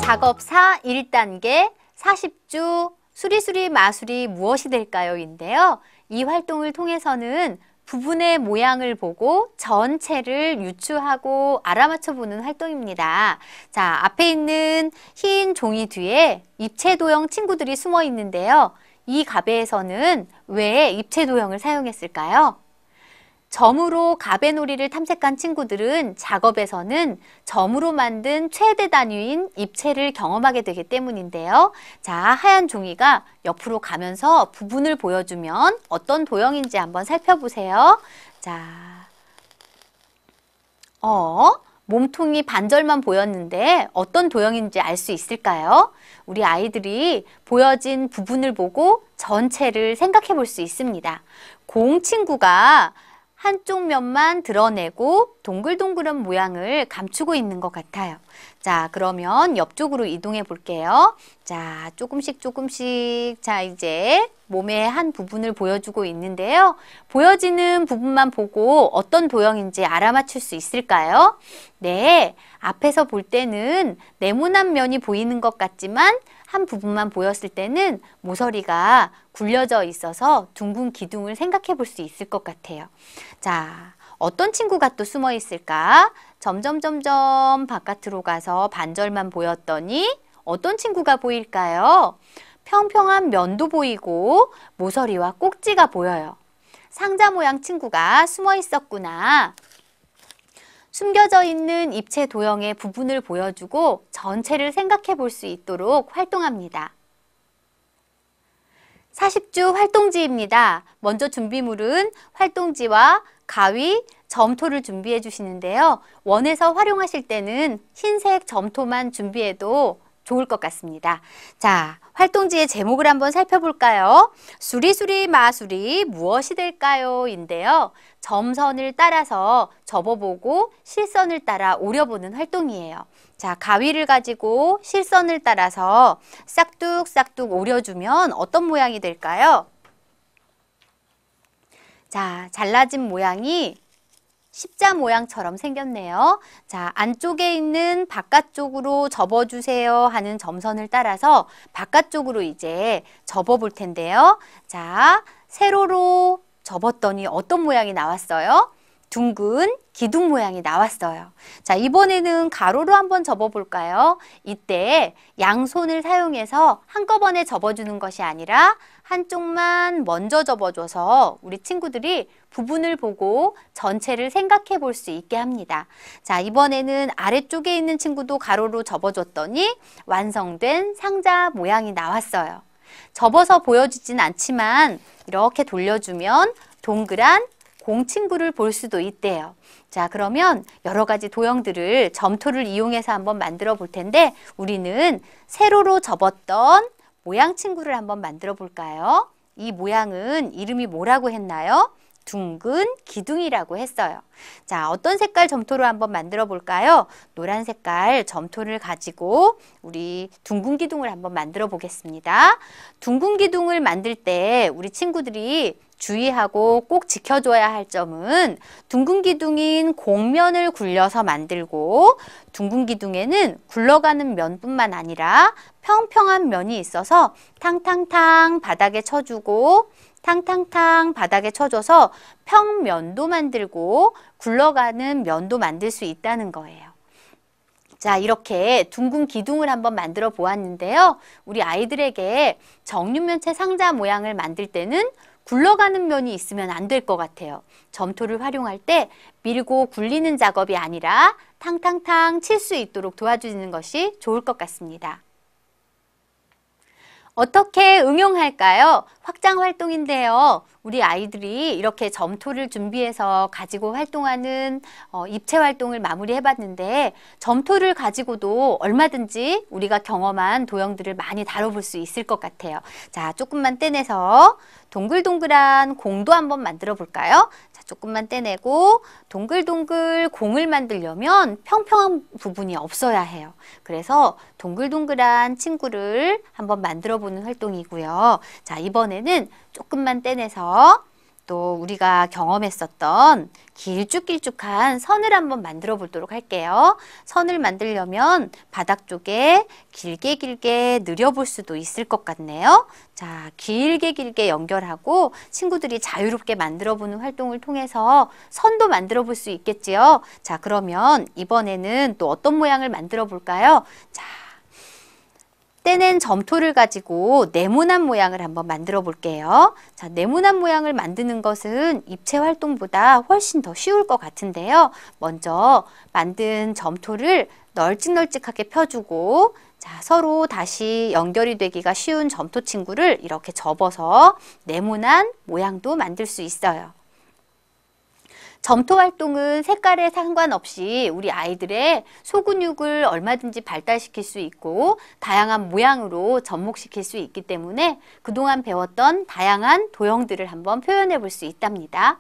작업사 1단계 40주 수리수리 마술이 무엇이 될까요? 인데요. 이 활동을 통해서는 부분의 모양을 보고 전체를 유추하고 알아맞혀 보는 활동입니다. 자, 앞에 있는 흰 종이 뒤에 입체 도형 친구들이 숨어 있는데요. 이 가베에서는 왜 입체 도형을 사용했을까요? 점으로 가베놀이를 탐색한 친구들은 작업에서는 점으로 만든 최대 단위인 입체를 경험하게 되기 때문인데요. 자, 하얀 종이가 옆으로 가면서 부분을 보여주면 어떤 도형인지 한번 살펴보세요. 자, 몸통이 반절만 보였는데 어떤 도형인지 알 수 있을까요? 우리 아이들이 보여진 부분을 보고 전체를 생각해 볼 수 있습니다. 공 친구가 한쪽 면만 드러내고 동글동글한 모양을 감추고 있는 것 같아요. 자, 그러면 옆쪽으로 이동해 볼게요. 자, 조금씩 자, 이제 몸의 한 부분을 보여주고 있는데요. 보여지는 부분만 보고 어떤 도형인지 알아맞힐 수 있을까요? 네, 앞에서 볼 때는 네모난 면이 보이는 것 같지만 한 부분만 보였을 때는 모서리가 굴려져 있어서 둥근 기둥을 생각해 볼 수 있을 것 같아요. 자, 어떤 친구가 또 숨어 있을까? 점점 바깥으로 가서 반절만 보였더니 어떤 친구가 보일까요? 평평한 면도 보이고 모서리와 꼭지가 보여요. 상자 모양 친구가 숨어 있었구나. 숨겨져 있는 입체 도형의 부분을 보여주고 전체를 생각해 볼 수 있도록 활동합니다. 40주 활동지입니다. 먼저 준비물은 활동지와 가위, 점토를 준비해 주시는데요. 원에서 활용하실 때는 흰색 점토만 준비해도 좋을 것 같습니다. 자, 활동지의 제목을 한번 살펴볼까요? 수리수리 마술이 무엇이 될까요? 인데요. 점선을 따라서 접어보고 실선을 따라 오려보는 활동이에요. 자, 가위를 가지고 실선을 따라서 싹둑싹둑 오려주면 어떤 모양이 될까요? 자, 잘라진 모양이 십자 모양처럼 생겼네요. 자, 안쪽에 있는 바깥쪽으로 접어주세요 하는 점선을 따라서 바깥쪽으로 이제 접어볼 텐데요. 자, 세로로 접었더니 어떤 모양이 나왔어요? 둥근 기둥 모양이 나왔어요. 자, 이번에는 가로로 한번 접어볼까요? 이때 양손을 사용해서 한꺼번에 접어주는 것이 아니라 한쪽만 먼저 접어줘서 우리 친구들이 부분을 보고 전체를 생각해 볼 수 있게 합니다. 자, 이번에는 아래쪽에 있는 친구도 가로로 접어줬더니 완성된 상자 모양이 나왔어요. 접어서 보여주진 않지만 이렇게 돌려주면 동그란 공 친구를 볼 수도 있대요. 자, 그러면 여러 가지 도형들을 점토를 이용해서 한번 만들어 볼 텐데 우리는 세로로 접었던 모양 친구를 한번 만들어 볼까요? 이 모양은 이름이 뭐라고 했나요? 둥근 기둥이라고 했어요. 자, 어떤 색깔 점토로 한번 만들어 볼까요? 노란 색깔 점토를 가지고 우리 둥근 기둥을 한번 만들어 보겠습니다. 둥근 기둥을 만들 때 우리 친구들이 주의하고 꼭 지켜줘야 할 점은 둥근 기둥인 공면을 굴려서 만들고 둥근 기둥에는 굴러가는 면뿐만 아니라 평평한 면이 있어서 탕탕탕 바닥에 쳐주고 탕탕탕 바닥에 쳐줘서 평면도 만들고 굴러가는 면도 만들 수 있다는 거예요. 자, 이렇게 둥근 기둥을 한번 만들어 보았는데요. 우리 아이들에게 정육면체 상자 모양을 만들 때는 굴러가는 면이 있으면 안 될 것 같아요. 점토를 활용할 때 밀고 굴리는 작업이 아니라 탕탕탕 칠 수 있도록 도와주는 것이 좋을 것 같습니다. 어떻게 응용할까요? 확장 활동인데요. 우리 아이들이 이렇게 점토를 준비해서 가지고 활동하는 입체 활동을 마무리해 봤는데 점토를 가지고도 얼마든지 우리가 경험한 도형들을 많이 다뤄볼 수 있을 것 같아요. 자, 조금만 떼내서 동글동글한 공도 한번 만들어 볼까요? 자, 조금만 떼내고 동글동글 공을 만들려면 평평한 부분이 없어야 해요. 그래서 동글동글한 친구를 한번 만들어 보는 활동이고요. 자, 이번에는 조금만 떼내서 또 우리가 경험했었던 길쭉길쭉한 선을 한번 만들어 보도록 할게요. 선을 만들려면 바닥 쪽에 길게 느려볼 수도 있을 것 같네요. 자, 길게 연결하고 친구들이 자유롭게 만들어 보는 활동을 통해서 선도 만들어 볼 수 있겠지요. 자, 그러면 이번에는 또 어떤 모양을 만들어 볼까요? 자, 떼낸 점토를 가지고 네모난 모양을 한번 만들어 볼게요. 자, 네모난 모양을 만드는 것은 입체 활동보다 훨씬 더 쉬울 것 같은데요. 먼저 만든 점토를 널찍널찍하게 펴주고, 자, 서로 다시 연결이 되기가 쉬운 점토 친구를 이렇게 접어서 네모난 모양도 만들 수 있어요. 점토 활동은 색깔에 상관없이 우리 아이들의 소근육을 얼마든지 발달시킬 수 있고 다양한 모양으로 접목시킬 수 있기 때문에 그동안 배웠던 다양한 도형들을 한번 표현해 볼 수 있답니다.